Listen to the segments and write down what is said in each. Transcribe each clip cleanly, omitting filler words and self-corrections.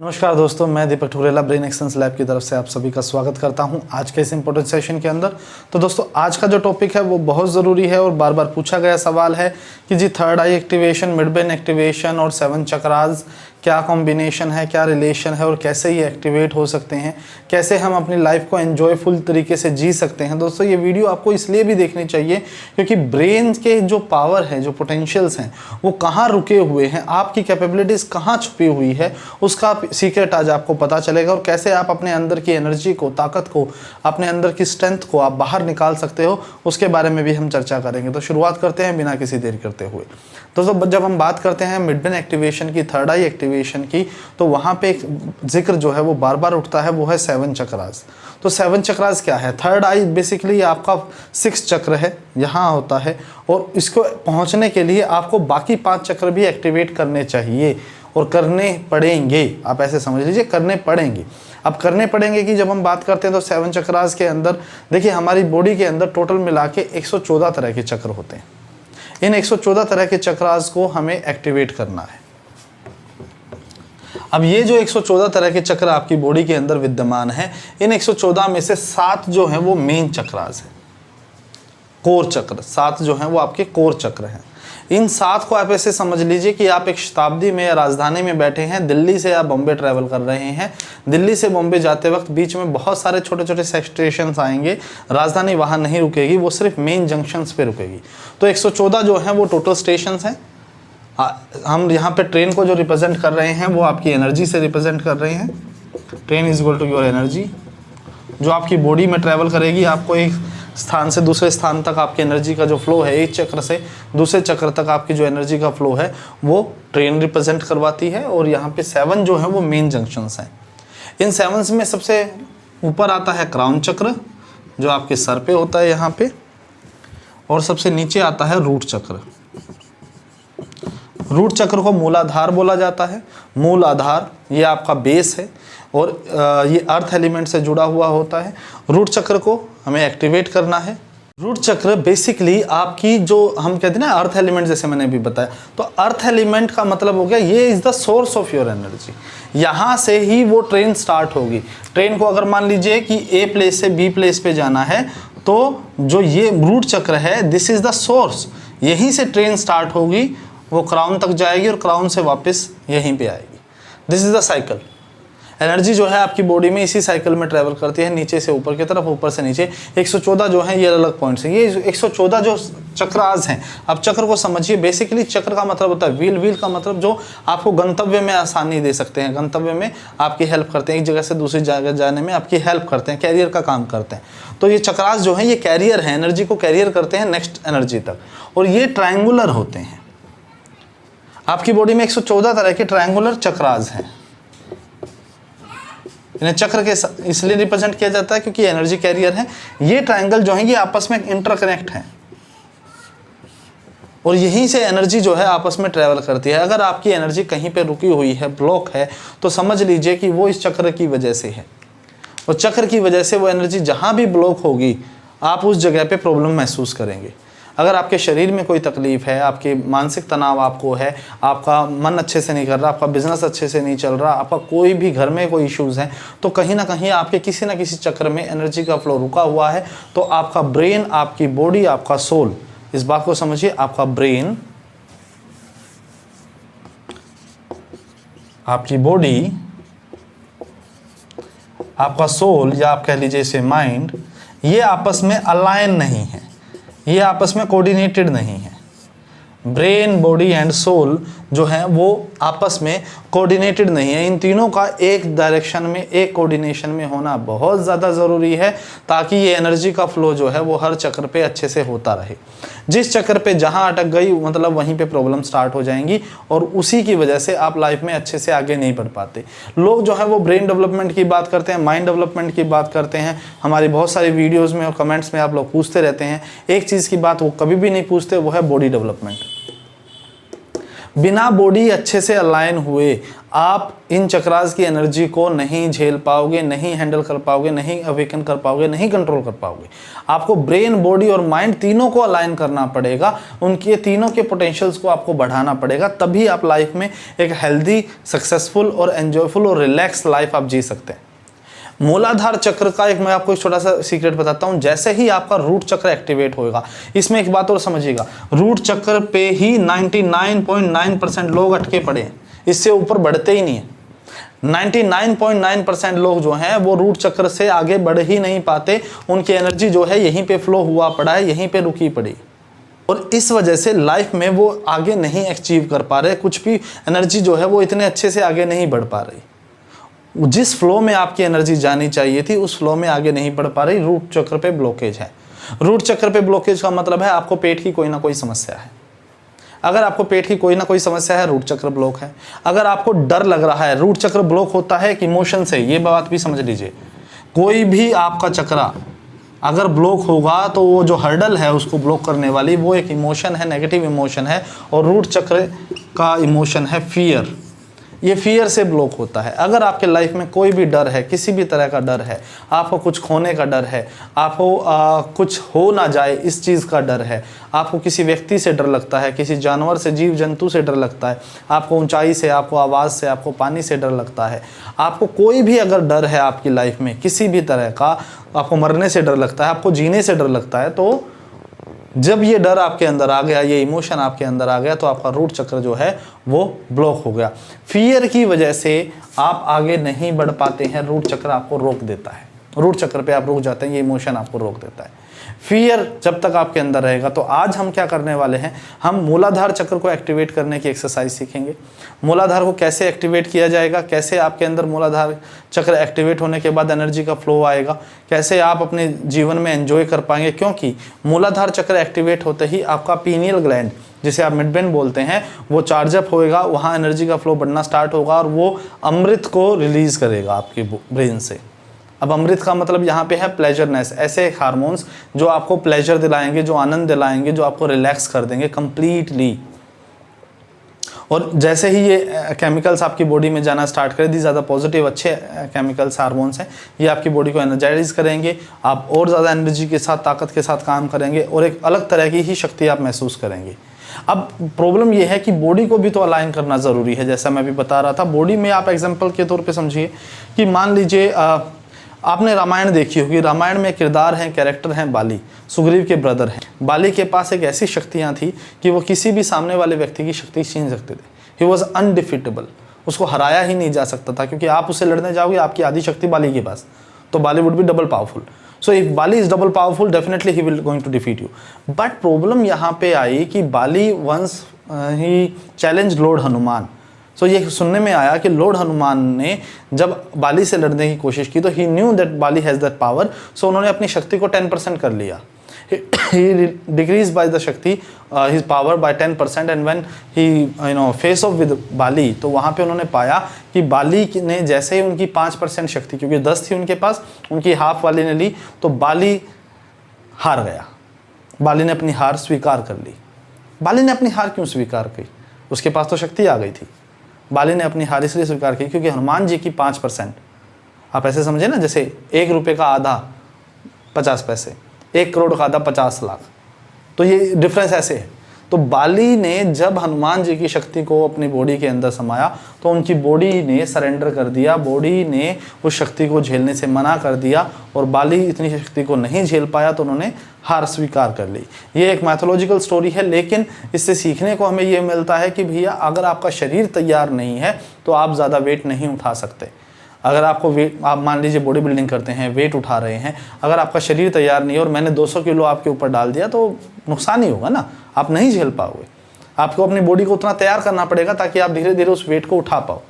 नमस्कार दोस्तों, मैं दीपक ठुरेला ब्रेन एक्सलेंस लैब की तरफ से आप सभी का स्वागत करता हूं आज के इस इंपॉर्टेंट सेशन के अंदर। तो दोस्तों आज का जो टॉपिक है वो बहुत ज़रूरी है और बार बार पूछा गया सवाल है कि जी थर्ड आई एक्टिवेशन, मिड ब्रेन एक्टिवेशन और 7 चक्रास क्या कॉम्बिनेशन है, क्या रिलेशन है और कैसे ये एक्टिवेट हो सकते हैं, कैसे हम अपनी लाइफ को एंजॉयफुल तरीके से जी सकते हैं। दोस्तों ये वीडियो आपको इसलिए भी देखनी चाहिए क्योंकि ब्रेन के जो पावर है, जो पोटेंशियल्स हैं, वो कहाँ रुके हुए हैं, आपकी कैपेबिलिटीज़ कहाँ छुपी हुई है, उसका सीक्रेट आज आपको पता चलेगा और कैसे आप अपने अंदर की एनर्जी को, ताकत को, अपने अंदर की स्ट्रेंथ को आप बाहर निकाल सकते हो, उसके बारे में भी हम चर्चा करेंगे। तो शुरुआत करते हैं बिना किसी देर करते हुए। दोस्तों जब हम बात करते हैं मिड ब्रेन एक्टिवेशन की, थर्ड आई एक्टिवेशन की, तो वहाँ पे एक जिक्र जो है वो बार बार उठता है, वो है 7 चक्रास। तो 7 चक्रास क्या है? थर्ड आई बेसिकली आपका 6 चक्र है, यहाँ होता है, और इसको पहुँचने के लिए आपको बाकी 5 चक्र भी एक्टिवेट करने चाहिए और करने पड़ेंगे। आप ऐसे समझ लीजिए, करने पड़ेंगे। अब करने पड़ेंगे कि जब हम बात करते हैं तो 7 चक्रास के अंदर देखिए हमारी बॉडी के अंदर टोटल मिला के 114 तरह के चक्र होते हैं। इन 114 तरह के चक्रास को हमें एक्टिवेट करना है। अब ये जो 114 तरह के चक्र आपकी बॉडी के अंदर विद्यमान है, इन 114 में से 7 जो हैं वो मेन चक्रास है, कोर चक्र। 7 जो हैं वो आपके कोर चक्र हैं। इन 7 को आप ऐसे समझ लीजिए कि आप एक शताब्दी में या राजधानी में बैठे हैं, दिल्ली से आप बॉम्बे ट्रैवल कर रहे हैं। दिल्ली से बॉम्बे जाते वक्त बीच में बहुत सारे छोटे छोटे स्टेशन आएंगे, राजधानी वहाँ नहीं रुकेगी, वो सिर्फ मेन जंक्शंस पे रुकेगी। तो 114 जो हैं वो टोटल स्टेशन हैं। हम यहाँ पे ट्रेन को जो रिप्रेजेंट कर रहे हैं वो आपकी एनर्जी से रिप्रेजेंट कर रहे हैं। Train is equal to your energy, जो आपकी बॉडी में ट्रैवल करेगी। आपको एक स्थान से दूसरे स्थान तक आपकी एनर्जी का जो फ्लो है, एक चक्र से दूसरे चक्र तक आपकी जो एनर्जी का फ्लो है वो ट्रेन रिप्रेजेंट करवाती है। और यहाँ पे 7 जो है वो मेन जंक्शंस हैं। इन 7 में सबसे ऊपर आता है क्राउन चक्र, जो आपके सर पे होता है यहाँ पे, और सबसे नीचे आता है रूट चक्र। रूट चक्र को मूलाधार बोला जाता है। मूल आधार ये आपका बेस है और ये अर्थ एलिमेंट से जुड़ा हुआ होता है। रूट चक्र को हमें एक्टिवेट करना है। रूट चक्र बेसिकली आपकी जो हम कहते हैं ना अर्थ एलिमेंट, जैसे मैंने अभी बताया, तो अर्थ एलिमेंट का मतलब हो गया ये is the source of your energy. यहाँ से ही वो ट्रेन स्टार्ट होगी। ट्रेन को अगर मान लीजिए कि ए प्लेस से बी प्लेस पे जाना है, तो जो ये रूट चक्र है दिस इज़ द सोर्स। यहीं से ट्रेन स्टार्ट होगी, वो क्राउन तक जाएगी और क्राउन से वापस यहीं पे आएगी। This is the cycle. Energy जो है आपकी बॉडी में इसी साइकिल में ट्रैवल करती है, नीचे से ऊपर की तरफ, ऊपर से नीचे। 114 जो हैं ये अलग पॉइंट्स हैं। ये 114 जो चक्रास हैं, अब चक्र को समझिए। बेसिकली चक्र का मतलब होता है व्हील। व्हील का मतलब जो आपको गंतव्य में आसानी दे सकते हैं, गंतव्य में आपकी हेल्प करते हैं, एक जगह से दूसरी जगह जाने में आपकी हेल्प करते हैं, कैरियर का काम करते हैं। तो ये चक्रास जो हैं ये कैरियर हैं, एनर्जी को कैरियर करते हैं नेक्स्ट एनर्जी तक। और ये ट्रायंगुलर होते हैं। आपकी बॉडी में 114 तरह के ट्रायंगुलर चक्रास हैं। इन्हें चक्र के इसलिए रिप्रेजेंट किया जाता है क्योंकि एनर्जी कैरियर है। ये ट्रायंगल जो है ये आपस में इंटरकनेक्ट हैं और यहीं से एनर्जी जो है आपस में ट्रैवल करती है। अगर आपकी एनर्जी कहीं पे रुकी हुई है, ब्लॉक है, तो समझ लीजिए कि वो इस चक्र की वजह से है। और चक्र की वजह से वो एनर्जी जहाँ भी ब्लॉक होगी आप उस जगह पे प्रॉब्लम महसूस करेंगे। अगर आपके शरीर में कोई तकलीफ़ है, आपके मानसिक तनाव आपको है, आपका मन अच्छे से नहीं कर रहा, आपका बिजनेस अच्छे से नहीं चल रहा, आपका कोई भी घर में कोई इश्यूज़ हैं, तो कहीं ना कहीं आपके किसी ना किसी चक्र में एनर्जी का फ्लो रुका हुआ है। तो आपका ब्रेन, आपकी बॉडी, आपका सोल, इस बात को समझिए, आपका ब्रेन, आपकी बॉडी, आपका सोल, या आप कह लीजिए इसे माइंड, ये आपस में अलाइन नहीं है, ये आपस में कोऑर्डिनेटेड नहीं है। ब्रेन, बॉडी एंड सोल जो है वो आपस में कोऑर्डिनेटेड नहीं है। इन तीनों का एक डायरेक्शन में, एक कोऑर्डिनेशन में होना बहुत ज़्यादा ज़रूरी है ताकि ये एनर्जी का फ्लो जो है वो हर चक्र पे अच्छे से होता रहे। जिस चक्र पे जहाँ अटक गई मतलब वहीं पे प्रॉब्लम स्टार्ट हो जाएंगी और उसी की वजह से आप लाइफ में अच्छे से आगे नहीं बढ़ पाते। लोग जो है वो ब्रेन डेवलपमेंट की बात करते हैं, माइंड डेवलपमेंट की बात करते हैं। हमारी बहुत सारी वीडियोज़ में और कमेंट्स में आप लोग पूछते रहते हैं। एक चीज़ की बात वो कभी भी नहीं पूछते, वो है बॉडी डेवलपमेंट। बिना बॉडी अच्छे से अलाइन हुए आप इन चक्रास की एनर्जी को नहीं झेल पाओगे, नहीं हैंडल कर पाओगे, नहीं अवेकन कर पाओगे, नहीं कंट्रोल कर पाओगे। आपको ब्रेन, बॉडी और माइंड तीनों को अलाइन करना पड़ेगा, उनके तीनों के पोटेंशियल्स को आपको बढ़ाना पड़ेगा, तभी आप लाइफ में एक हेल्दी, सक्सेसफुल और एंजॉयफुल और रिलैक्स लाइफ आप जी सकते हैं। मूलाधार चक्र का एक मैं आपको एक छोटा सा सीक्रेट बताता हूं। जैसे ही आपका रूट चक्र एक्टिवेट होएगा, इसमें एक बात और समझिएगा, रूट चक्र पे ही 99.9% लोग अटके पड़े हैं, इससे ऊपर बढ़ते ही नहीं है। 99.9% लोग जो हैं वो रूट चक्र से आगे बढ़ ही नहीं पाते, उनकी एनर्जी जो है यहीं पे फ्लो हुआ पड़ा है, यहीं पे रुकी पड़ी, और इस वजह से लाइफ में वो आगे नहीं अचीव कर पा रहे, कुछ भी एनर्जी जो है वो इतने अच्छे से आगे नहीं बढ़ पा रही। जिस फ्लो में आपकी एनर्जी जानी चाहिए थी उस फ्लो में आगे नहीं बढ़ पा रही, रूट चक्र पे ब्लॉकेज है। रूट चक्र पे ब्लॉकेज का मतलब है आपको पेट की कोई ना कोई समस्या है। अगर आपको पेट की कोई ना कोई समस्या है, रूट चक्र ब्लॉक है। अगर आपको डर लग रहा है, रूट चक्र ब्लॉक होता है एक इमोशन से, ये बात भी समझ लीजिए। कोई भी आपका चक्रा अगर ब्लॉक होगा तो वो जो हर्डल है उसको ब्लॉक करने वाली वो एक इमोशन है, नेगेटिव इमोशन है, और रूट चक्र का इमोशन है फियर। ये फियर से ब्लॉक होता है। अगर आपके लाइफ में कोई भी डर है, किसी भी तरह का डर है, आपको कुछ खोने का डर है, आपको कुछ हो ना जाए इस चीज़ का डर है, आपको किसी व्यक्ति से डर लगता है, किसी जानवर से, जीव जंतु से डर लगता है, आपको ऊंचाई से, आपको आवाज़ से, आपको पानी से डर लगता है, आपको कोई भी अगर डर है आपकी लाइफ में किसी भी तरह का, आपको मरने से डर लगता है, आपको जीने से डर लगता है, तो जब ये डर आपके अंदर आ गया, ये इमोशन आपके अंदर आ गया, तो आपका रूट चक्र जो है वो ब्लॉक हो गया। फियर की वजह से आप आगे नहीं बढ़ पाते हैं, रूट चक्र आपको रोक देता है, रूट चक्र पे आप रुक जाते हैं, ये इमोशन आपको रोक देता है। फियर जब तक आपके अंदर रहेगा, तो आज हम क्या करने वाले हैं, हम मूलाधार चक्र को एक्टिवेट करने की एक्सरसाइज सीखेंगे। मूलाधार को कैसे एक्टिवेट किया जाएगा, कैसे आपके अंदर मूलाधार चक्र एक्टिवेट होने के बाद एनर्जी का फ्लो आएगा, कैसे आप अपने जीवन में एंजॉय कर पाएंगे, क्योंकि मूलाधार चक्र एक्टिवेट होते ही आपका पीनियल ग्लैंड, जिसे आप मिड ब्रेन बोलते हैं, वो चार्ज अप होएगा, वहाँ एनर्जी का फ्लो बढ़ना स्टार्ट होगा और वो अमृत को रिलीज करेगा आपके ब्रेन से। अब अमृत का मतलब यहाँ पे है प्लेजरनेस, ऐसे हार्मोन्स जो आपको प्लेजर दिलाएंगे, जो आनंद दिलाएंगे, जो आपको रिलैक्स कर देंगे कंप्लीटली। और जैसे ही ये केमिकल्स आपकी बॉडी में जाना स्टार्ट करें, दी ज़्यादा पॉजिटिव अच्छे केमिकल्स, हार्मोन्स हैं, ये आपकी बॉडी को एनर्जाइज करेंगे, आप और ज़्यादा एनर्जी के साथ, ताकत के साथ काम करेंगे और एक अलग तरह की ही शक्ति आप महसूस करेंगे। अब प्रॉब्लम ये है कि बॉडी को भी तो अलाइन करना ज़रूरी है। जैसा मैं भी बता रहा था, बॉडी में आप एग्जाम्पल के तौर पर समझिए कि मान लीजिए आपने रामायण देखी होगी, रामायण में किरदार हैं, कैरेक्टर हैं बाली, सुग्रीव के ब्रदर हैं। बाली के पास एक ऐसी शक्तियां थी कि वो किसी भी सामने वाले व्यक्ति की शक्ति छीन सकते थे। ही वॉज अनडिफिटेबल, उसको हराया ही नहीं जा सकता था, क्योंकि आप उससे लड़ने जाओगे, आपकी आधी शक्ति बाली के पास, तो Bali would be double powerful. So if Bali is double powerful, definitely he will going to defeat you. But problem यहाँ पे आई कि Bali once he challenge Lord Hanuman. So ये सुनने में आया कि लॉर्ड हनुमान ने जब बाली से लड़ने की कोशिश की, तो he knew that Bali has that power, so उन्होंने अपनी शक्ति को 10% कर लिया। he decreased by the शक्ति his power by 10%, and when he face off with बाली, तो वहाँ पे उन्होंने पाया कि बाली ने जैसे ही उनकी 5% शक्ति, क्योंकि 10 थी उनके पास, उनकी हाफ बाली ने ली, तो बाली हार गया। बाली ने अपनी हार स्वीकार कर ली। बाली ने अपनी हार क्यों स्वीकार की? उसके पास तो शक्ति आ गई थी। बाली ने अपनी हार इसलिए स्वीकार की क्योंकि हनुमान जी की 5%, आप ऐसे समझे ना, जैसे 1 रुपये का आधा 50 पैसे, 1 करोड़ का आधा 50 लाख, तो ये डिफरेंस ऐसे है। तो बाली ने जब हनुमान जी की शक्ति को अपनी बॉडी के अंदर समाया, तो उनकी बॉडी ने सरेंडर कर दिया, बॉडी ने उस शक्ति को झेलने से मना कर दिया, और बाली इतनी शक्ति को नहीं झेल पाया, तो उन्होंने हार स्वीकार कर ली। ये एक मैथोलॉजिकल स्टोरी है, लेकिन इससे सीखने को हमें ये मिलता है कि भैया अगर आपका शरीर तैयार नहीं है तो आप ज़्यादा वेट नहीं उठा सकते। अगर आपको वेट, आप मान लीजिए बॉडी बिल्डिंग करते हैं, वेट उठा रहे हैं, अगर आपका शरीर तैयार नहीं है और मैंने 200 किलो आपके ऊपर डाल दिया, तो नुकसान ही होगा ना, आप नहीं झेल पाओगे। आपको अपनी बॉडी को उतना तैयार करना पड़ेगा ताकि आप धीरे धीरे उस वेट को उठा पाओ।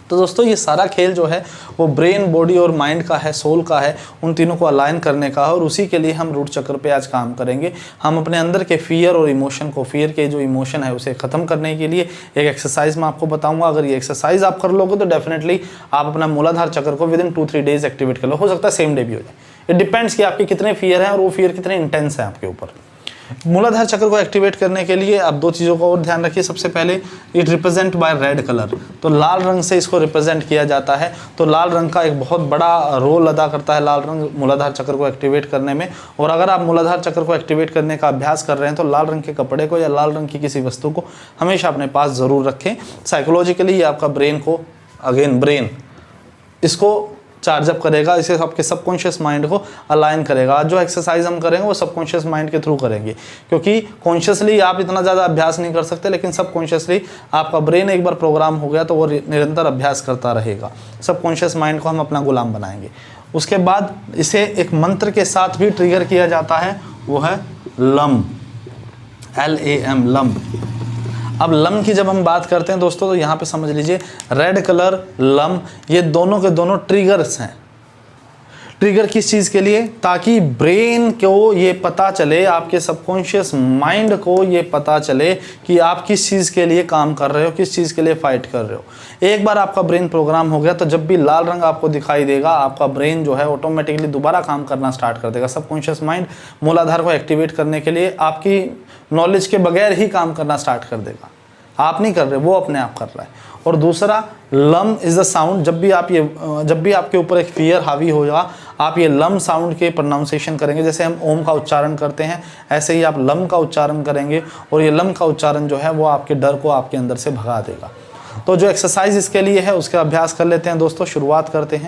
तो दोस्तों, ये सारा खेल जो है वो ब्रेन, बॉडी और माइंड का है, सोल का है, उन तीनों को अलाइन करने का है, और उसी के लिए हम रूट चक्र पे आज काम करेंगे। हम अपने अंदर के फियर और इमोशन को, फियर के जो इमोशन है उसे ख़त्म करने के लिए एक एक्सरसाइज मैं आपको बताऊंगा। अगर ये एक्सरसाइज आप कर लोगे तो डेफिनेटली आप अपना मूलाधार चक्र को विदिन 2-3 डेज एक्टिवेट कर लो। हो सकता है सेम डे भी हो जाए, इट डिपेंड्स कि आपके कितने फियर हैं और वो फियर कितने इंटेंस हैं आपके ऊपर। मूलाधार चक्र को एक्टिवेट करने के लिए आप दो चीज़ों का और ध्यान रखिए। सबसे पहले it represent by red colour, तो लाल रंग से इसको रिप्रेजेंट किया जाता है। तो लाल रंग का एक बहुत बड़ा रोल अदा करता है लाल रंग मूलाधार चक्र को एक्टिवेट करने में। और अगर आप मूलाधार चक्र को एक्टिवेट करने का अभ्यास कर रहे हैं तो लाल रंग के कपड़े को या लाल रंग की किसी वस्तु को हमेशा अपने पास ज़रूर रखें। साइकोलॉजिकली ये आपका ब्रेन को, अगेन ब्रेन इसको चार्जअप करेगा, इसे आपके सबकॉन्शियस माइंड को अलाइन करेगा। जो एक्सरसाइज हम करेंगे वो सबकॉन्शियस माइंड के थ्रू करेंगे, क्योंकि कॉन्शियसली आप इतना ज़्यादा अभ्यास नहीं कर सकते, लेकिन सबकॉन्शियसली आपका ब्रेन एक बार प्रोग्राम हो गया तो वो निरंतर अभ्यास करता रहेगा। सबकॉन्शियस माइंड को हम अपना गुलाम बनाएंगे। उसके बाद इसे एक मंत्र के साथ भी ट्रिगर किया जाता है, वो है लम, LAM, लम। अब लम की जब हम बात करते हैं दोस्तों तो यहाँ पे समझ लीजिए रेड कलर, लम, ये दोनों के दोनों ट्रिगर्स हैं। ट्रिगर किस चीज़ के लिए? ताकि ब्रेन को ये पता चले, आपके सबकॉन्शियस माइंड को ये पता चले कि आप किस चीज़ के लिए काम कर रहे हो, किस चीज़ के लिए फाइट कर रहे हो। एक बार आपका ब्रेन प्रोग्राम हो गया तो जब भी लाल रंग आपको दिखाई देगा, आपका ब्रेन जो है ऑटोमेटिकली दोबारा काम करना स्टार्ट कर देगा। सबकॉन्शियस माइंड मूलाधार को एक्टिवेट करने के लिए आपकी नॉलेज के बगैर ही काम करना स्टार्ट कर देगा। आप नहीं कर रहे, वो अपने आप कर रहा है। और दूसरा, लम इज़ द साउंड। जब भी आपके ऊपर एक फियर हावी होगा, आप ये लम साउंड के प्रोनाउंसिएशन करेंगे। जैसे हम ओम का उच्चारण करते हैं, ऐसे ही आप लम का उच्चारण करेंगे और ये लम का उच्चारण जो है वो आपके डर को आपके अंदर से भगा देगा। तो जो एक्सरसाइज इसके लिए है उसका अभ्यास कर लेते हैं दोस्तों। शुरुआत करते हैं।